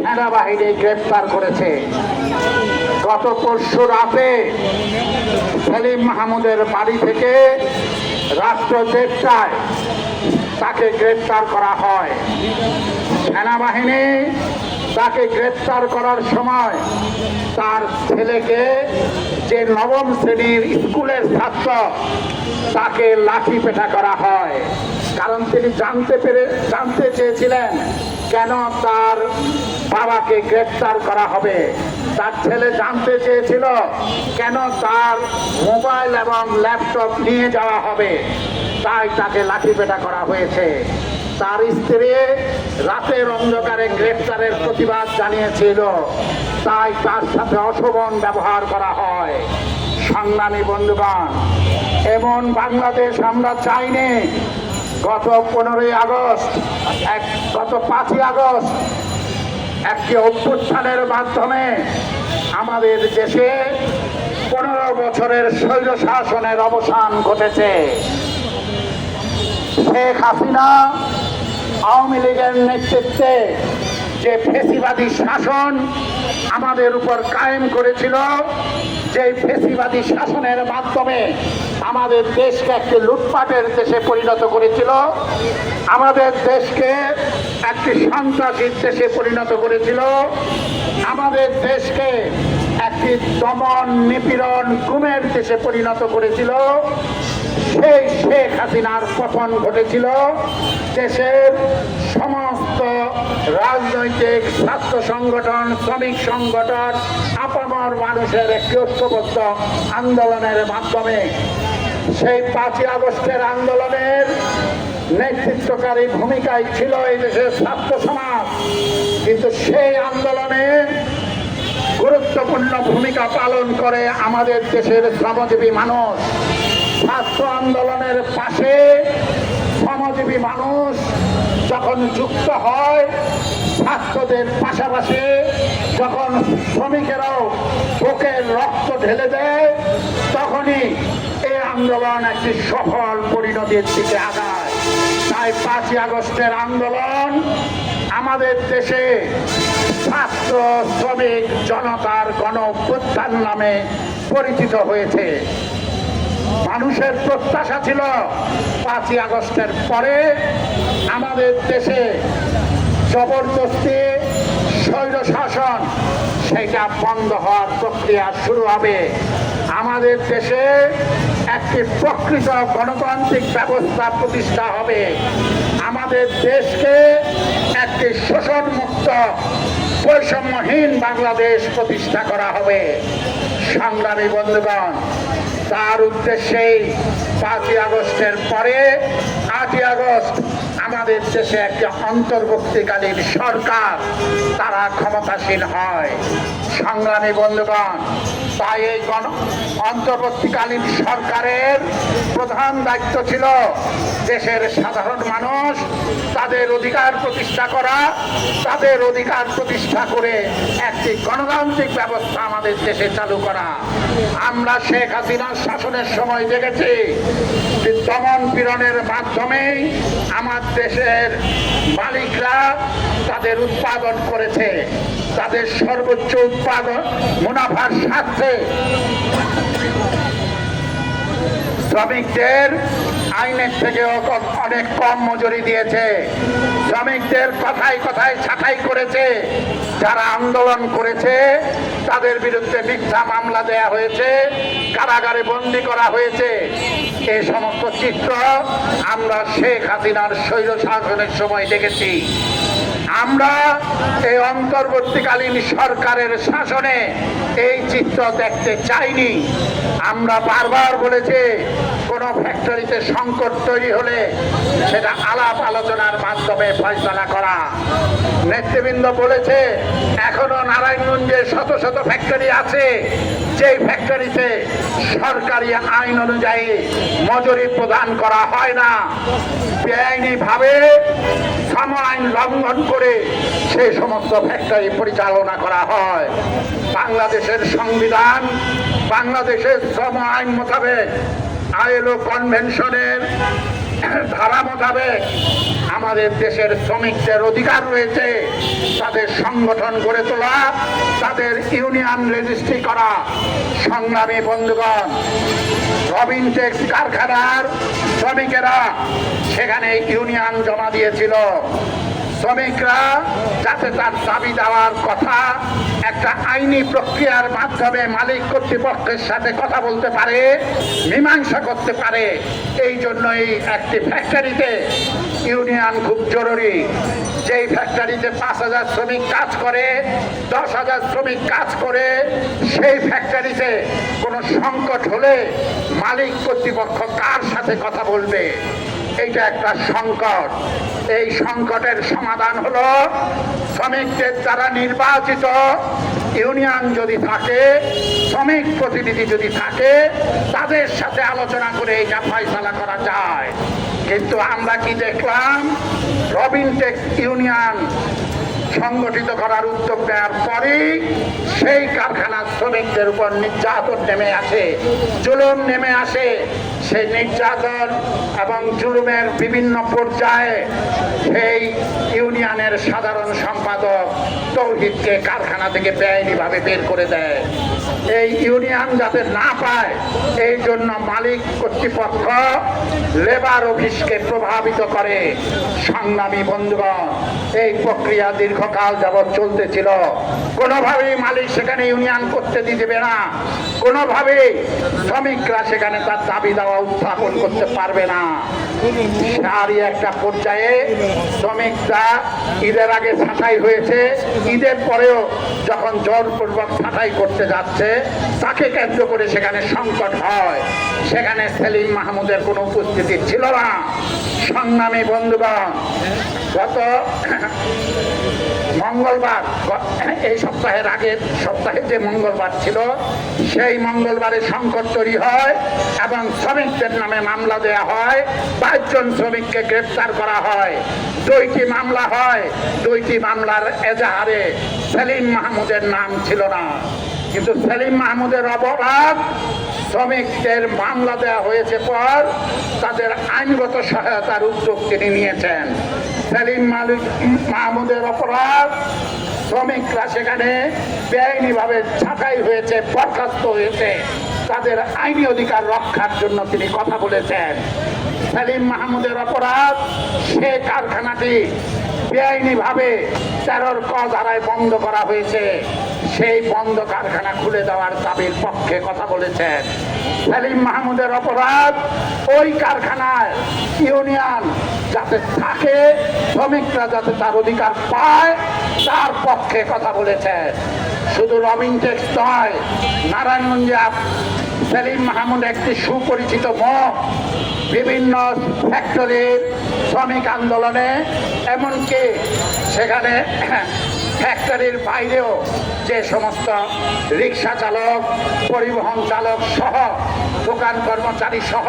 সেনাবাহিনী গ্রেপ্তার করেছে। গত পরশু রাতে সেলিম মাহমুদের বাড়ি থেকে রাত্র 1:30টায় তাকে গ্রেপ্তার করা হয়। সেনাবাহিনী তাকে গ্রেপ্তার করার সময় তার ছেলেকে, যে 9ম শ্রেণীর স্কুলের ছাত্র, তাকে লাঠি পেটা করা হয়। কারণ তিনি জানতে চেয়েছিলেন কেন তার বাবাকে গ্রেপ্তার করা হবে। তার ছেলে জানতে চেয়েছিল কেন তার মোবাইল এবং ল্যাপটপ নিয়ে যাওয়া হবে, তাই তাকে লাঠিপেটা করা হয়েছে। তার স্ত্রী রাতের অন্ধকারে গ্রেপ্তারের প্রতিবাদ জানিয়েছিল, তাই তার সাথে অশোভন ব্যবহার করা হয়। সংগ্রামী বন্ধুগণ, এমন বাংলাদেশ আমরা চাইনি। গত 5ই আগস্ট একটি অভ্যুত্থানের মাধ্যমে আমাদের দেশে 15 বছরের স্বৈর শাসনের অবসান ঘটেছে। শেখ হাসিনা আওয়ামী লীগের নেতৃত্বে যে ফ্যাসিবাদী শাসন আমাদের উপর কায়েম করেছিল, যে ফ্যাসিবাদী শাসনের মাধ্যমে আমাদের দেশকে একটি লুটপাটের দেশে পরিণত করেছিল, আমাদের দেশকে একটি সন্ত্রাসীর দেশে পরিণত করেছিল, আমাদের দেশকে একটি দমন নিপীড়ন গুমের দেশে পরিণত করেছিল। সেই শেখ হাসিনার পতন ঘটেছিল দেশের সমস্ত রাজনৈতিক, ছাত্র সংগঠন, শ্রমিক সংগঠন, আপামর মানুষের একটি ঐক্যবদ্ধ আন্দোলনের মাধ্যমে। সেই 5ই আগস্টের আন্দোলনের নেতৃত্বকারী ভূমিকায় ছিল এই দেশের ছাত্র সমাজ, কিন্তু সেই আন্দোলনে গুরুত্বপূর্ণ ভূমিকা পালন করে আমাদের দেশের শ্রমজীবী মানুষ। ছাত্র আন্দোলনের পাশে শ্রমজীবী মানুষ যখন যুক্ত হয়, ছাত্রদের পাশাপাশি যখন শ্রমিকেরাও বুকের রক্ত ঢেলে দেয়, তখনই এই আন্দোলন একটি সফল পরিণতির দিকে আগায়। তাই 5ই আগস্টের আন্দোলন আমাদের দেশে ছাত্র শ্রমিক জনতার গণ অভ্যুত্থান নামে পরিচিত হয়েছে। মানুষের প্রত্যাশা ছিল 5ই আগস্টের পরে আমাদের দেশে জবরদস্তি স্বৈর শাসন সেটা বন্ধ হওয়ার প্রক্রিয়া শুরু হবে। আমাদের দেশে একটি প্রকৃত গণতান্ত্রিক ব্যবস্থা প্রতিষ্ঠা হবে। আমাদের দেশকে একটি শোষণমুক্ত, বৈষম্যহীন বাংলাদেশ প্রতিষ্ঠা করা হবে। সংগ্রামী বন্ধুগণ, তার উদ্দেশ্যেই 5ই আগস্টের পরে 8ই আগস্ট আমাদের দেশে একটি অন্তর্বর্তীকালীন সরকার তারা ক্ষমতাসীন হয়। সংগ্রামী বন্ধুগণ, তাই এই অন্তর্বর্তীকালীন সরকারের প্রধান দায়িত্ব ছিল দেশের সাধারণ মানুষ তাদের অধিকার প্রতিষ্ঠা করা, তাদের অধিকার প্রতিষ্ঠা করে একটি গণতান্ত্রিক ব্যবস্থা আমাদের দেশে চালু করা। আমরা শেখ হাসিনার শাসনের সময় দেখেছি দমন পীড়নের মাধ্যমেই আমার দেশের মালিকরা তাদের উৎপাদন করেছে, তাদের সর্বোচ্চ উৎপাদন মুনাফার স্বার্থে শ্রমিকদের আইনের থেকেও অনেক কম মজুরি দিয়েছে। শ্রমিকদের কথায় কথায় ছাঁটাই করেছে। যারা আন্দোলন করেছে তাদের বিরুদ্ধে মিথ্যা মামলা দেয়া হয়েছে, কারাগারে বন্দী করা হয়েছে। এই সমস্ত চিত্র আমরা শেখ হাসিনার স্বৈর শাসনের সময় দেখেছি। আমরা এই অন্তর্বর্তীকালীন সরকারের শাসনে এই চিত্র দেখতে চাইনি। আমরা বারবার বলেছি, কোনো ফ্যাক্টরিতে সংকট তৈরি হলে সেটা আলাপ আলোচনার মাধ্যমে ফয়সালা করা। নেতৃবৃন্দ বলেছে, এখনো নারায়ণগঞ্জে শত শত ফ্যাক্টরি আছে যেই ফ্যাক্টরিতে সরকারি আইন অনুযায়ী মজুরি প্রদান করা হয় না। বেআইনিভাবে শ্রম আইন লঙ্ঘন করে সেই সমস্ত ফ্যাক্টরি পরিচালনা করা হয়। বাংলাদেশের সংবিধান, বাংলাদেশের শ্রম আইন মোতাবেক ILO কনভেনশনের ধারা মোতাবেক আমাদের দেশের শ্রমিকদের অধিকার রয়েছে তাদের সংগঠন গড়ে তোলা, তাদের ইউনিয়ন রেজিস্ট্রি করা। সংগ্রামী বন্ধুগণ, রবিনটেক্স কারখানার শ্রমিকেরা সেখানে ইউনিয়ন জমা দিয়েছিল। শ্রমিকরা যাতে তার দাবি দেওয়ার কথা একটা আইনি প্রক্রিয়ার মাধ্যমে মালিক কর্তৃপক্ষের সাথে কথা বলতে পারে, মীমাংসা করতে পারে, এই জন্যই একটি ফ্যাক্টরিতে ইউনিয়ন খুব জরুরি। যেই ফ্যাক্টরিতে 5,000 শ্রমিক কাজ করে, 10,000 শ্রমিক কাজ করে, সেই ফ্যাক্টরিতে কোনো সংকট হলে মালিক কর্তৃপক্ষ কার সাথে কথা বলবে? এইটা একটা সংকট। এই সংকটের সমাধান হলো শ্রমিকদের দ্বারা নির্বাচিত ইউনিয়ন যদি থাকে, শ্রমিক প্রতিনিধি যদি থাকে, তাদের সাথে আলোচনা করে এইটা ফয়সালা করা যায়। কিন্তু আমরা কি দেখলাম? রবিনটেক্স ইউনিয়ন সংগঠিত করার উদ্যোগ নেওয়ার পরেই সেই কারখানার শ্রমিকদের উপর নির্যাতন নেমে আসে, জুলুম নেমে আসে। সেই নির্যাতন এবং জুলুমের বিভিন্ন পর্যায়ে সেই ইউনিয়নের সাধারণ সম্পাদক তৌহিদকে কারখানা থেকে বেআইনিভাবে বের করে দেয়। এই ইউনিয়ন যাতে না পায়, এই জন্য মালিক কর্তৃপক্ষ লেবার অফিসকে প্রভাবিত করে। সংগ্রামী বন্ধুগণ, এই প্রক্রিয়া দীর্ঘকাল যাবৎ চলতেছিল। কোনোভাবেই মালিক সেখানে ইউনিয়ন করতে দিবে না, কোনোভাবেই শ্রমিকরা সেখানে তার দাবি দেওয়া উত্থাপন করতে পারবে না। তারই একটা পর্যায়ে শ্রমিকরা ঈদের আগে ছাঁটাই হয়েছে, ঈদের পরেও যখন জোরপূর্বক ছাঁটাই করতে যাচ্ছে, তাকে কেন্দ্র করে সেখানে সংকট হয়। সেখানে সেলিম মাহমুদের কোনো উপস্থিতি ছিল না। সংগ্রামী বন্ধুগণ, গত মঙ্গলবার, এই সপ্তাহের আগের সপ্তাহে যে মঙ্গলবার ছিল, সেই মঙ্গলবারে সংকট তৈরি হয় এবং শ্রমিকদের নামে মামলা দেয়া হয়। 5 জন শ্রমিককে গ্রেপ্তার করা হয়। 2টি মামলা হয়। 2টি মামলার এজাহারে সেলিম মাহমুদের নাম ছিল না। কিন্তু সেলিম মাহমুদের অপরাধ, শ্রমিকদের মামলা দেওয়া হয়েছে পর তাদের আইনগত সহায়তার উদ্যোগ তিনি নিয়েছেন। সেলিম মাহমুদের অপরাধ, শ্রমিকরা সেখানে বেআইনিভাবে ছাঁটাই হয়েছে, বরখাস্ত হয়েছে, তাদের আইনি অধিকার রক্ষার জন্য তিনি কথা বলেছেন। সেলিম মাহমুদের অপরাধ, সে কারখানাটি বেআইনিভাবে 13 ক ধারায় বন্ধ করা হয়েছে, সেই বন্ধ কারখানা খুলে দেওয়ার দাবির পক্ষে কথা বলেছেন। সেলিম মাহমুদের অপরাধ, ওই কারখানায় ইউনিয়ন যাতে থাকে, শ্রমিকরা যাতে তার অধিকার পায়, তার পক্ষে কথা বলেছেন। শুধু রবিনটেক্স নয়, নারায়ণগঞ্জে সেলিম মাহমুদ একটি সুপরিচিত মুখ। বিভিন্ন ফ্যাক্টরির শ্রমিক আন্দোলনে, এমনকি সেখানে ফ্যাক্টরির বাইরেও যে সমস্ত রিক্সা চালক, পরিবহন চালক সহ, দোকান কর্মচারী সহ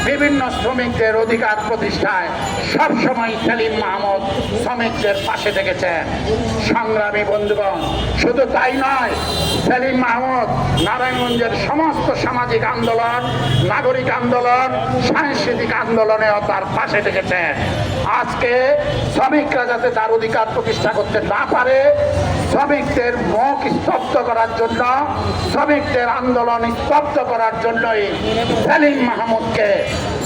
বিভিন্ন শ্রমিকদের অধিকার প্রতিষ্ঠায় সবসময় সেলিম মাহমুদ শ্রমিকদের পাশে থেকেছেন। সংগ্রামী বন্ধুগণ, শুধু তাই নয়, সেলিম মাহমুদ নারায়ণগঞ্জের সমস্ত সামাজিক আন্দোলন, নাগরিক আন্দোলন, সাংস্কৃতিক আন্দোলনেও তার পাশে থেকেছেন। আজকে শ্রমিকরা যাতে তার অধিকার প্রতিষ্ঠা করতে না পারে, শ্রমিকদের মুখ স্তব্ধ করার জন্য, শ্রমিকদের আন্দোলন স্তব্ধ করার জন্যই সেলিম মাহমুদকে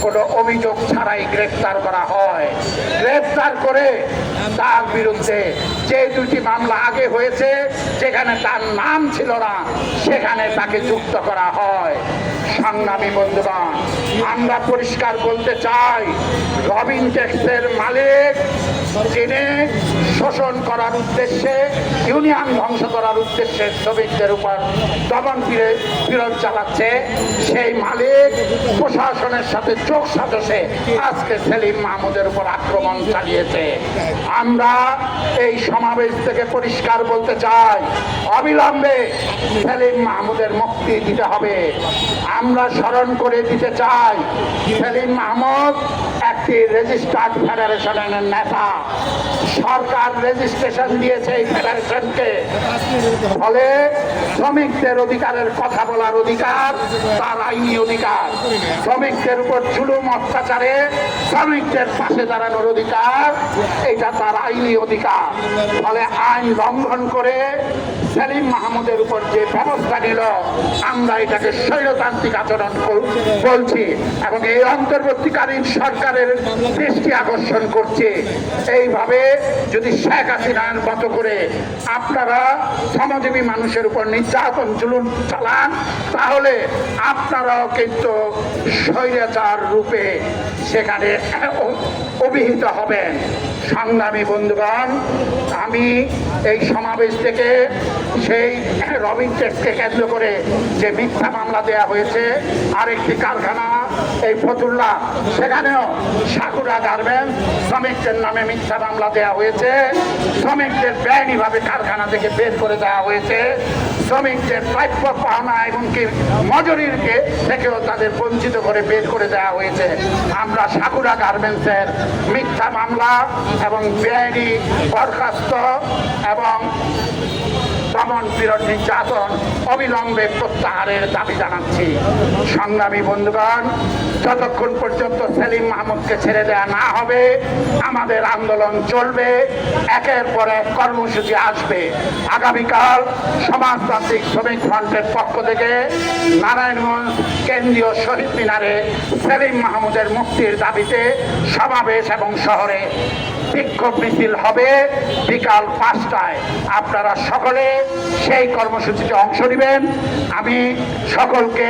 কোনো অভিযোগ ছাড়াই গ্রেফতার করা হয়। গ্রেফতার করে তার বিরুদ্ধে যে 2টি মামলা আগে হয়েছে, যেখানে তার নাম ছিল না, সেখানে তাকে যুক্ত করা হয়। সংগ্রামী বন্ধুগণ, আমরা পরিষ্কার বলতে চাই, রবিনটেক্সের মালিক, যিনি শোষণ করার উদ্দেশ্যে, ইউনিয়ন ধ্বংস করার উদ্দেশ্যে শ্রমিকদের উপর দমন পীড়ন চালাচ্ছে, সেই মালিক প্রশাসনের সাথে যোগ সাজসে আজকে সেলিম মাহমুদের উপর আক্রমণ চালিয়েছে। আমরা এই সমাবেশ থেকে পরিষ্কার বলতে চাই, অবিলম্বে সেলিম মাহমুদের মুক্তি দিতে হবে। আমরা স্মরণ করে দিতে চাই, সেলিম মাহমুদ একটি রেজিস্টার্ড ফেডারেশনের নেতা। সরকার রেজিস্ট্রেশন দিয়েছে এই ফেডারেশনকে। ফলে শ্রমিকদের অধিকারের কথা বলার অধিকার তার আইনি অধিকার। শ্রমিকদের উপর জুলুম অত্যাচারে শ্রমিকদের পাশে দাঁড়ানোর অধিকার, এটা তার আইনি অধিকার। ফলে আইন লঙ্ঘন করে সেলিম মাহমুদের উপর যে ব্যবস্থা নিল, আমরা এটাকে স্বৈরতান্ত্রিক আচরণ বলছি এবং এই অন্তর্বর্তীকালীন সরকারের দৃষ্টি আকর্ষণ করছে। এইভাবে যদি শেখ হাসিনার মতো করে আপনারা শ্রমজীবী মানুষের উপর নির্যাতন জুলুম চালান, তাহলে আপনারাও কিন্তু স্বৈরাচার রূপে সেখানে অভিহিত হবেন। সংগ্রামী বন্ধুগণ, আমি এই সমাবেশ থেকে সেই রবিন টেক্সকে কেন্দ্র করে যে মিথ্যা মামলা দেয়া হয়েছে, আরেকটি কারখানা এই ফতুল্লা, সেখানেও সাকুরা গার্মেন্টস শ্রমিকদের নামে মিথ্যা মামলা দেয়া হয়েছে। শ্রমিকদের বেআইনিভাবে কারখানা থেকে বের করে দেওয়া হয়েছে। শ্রমিকদের প্রাপ্য পাওনা এমনকি মজুরিকে থেকেও তাদের বঞ্চিত করে বের করে দেওয়া হয়েছে। আমরা সাকুরা গার্মেন্টসের মিথ্যা মামলা এবং বেআইনি বরখাস্ত এবং দমন পীড়ন নির্যাতন অবিলম্বে প্রত্যাহারের দাবি জানাচ্ছি। সংগ্রামী বন্ধুগণ, যতক্ষণ পর্যন্ত সেলিম মাহমুদকে ছেড়ে দেওয়া না হবে, আমাদের আন্দোলন চলবে। একের পর এক কর্মসূচি আসবে। আগামীকাল সমাজতান্ত্রিক শ্রমিক ফ্রন্টের পক্ষ থেকে নারায়ণগঞ্জ কেন্দ্রীয় শহীদ মিনারে সেলিম মাহমুদের মুক্তির দাবিতে সমাবেশ এবং শহরে বিক্ষোভ মিছিল হবে বিকাল 5টায়। আপনারা সকলে সেই কর্মসূচিতে অংশ নেবেন। আমি সকলকে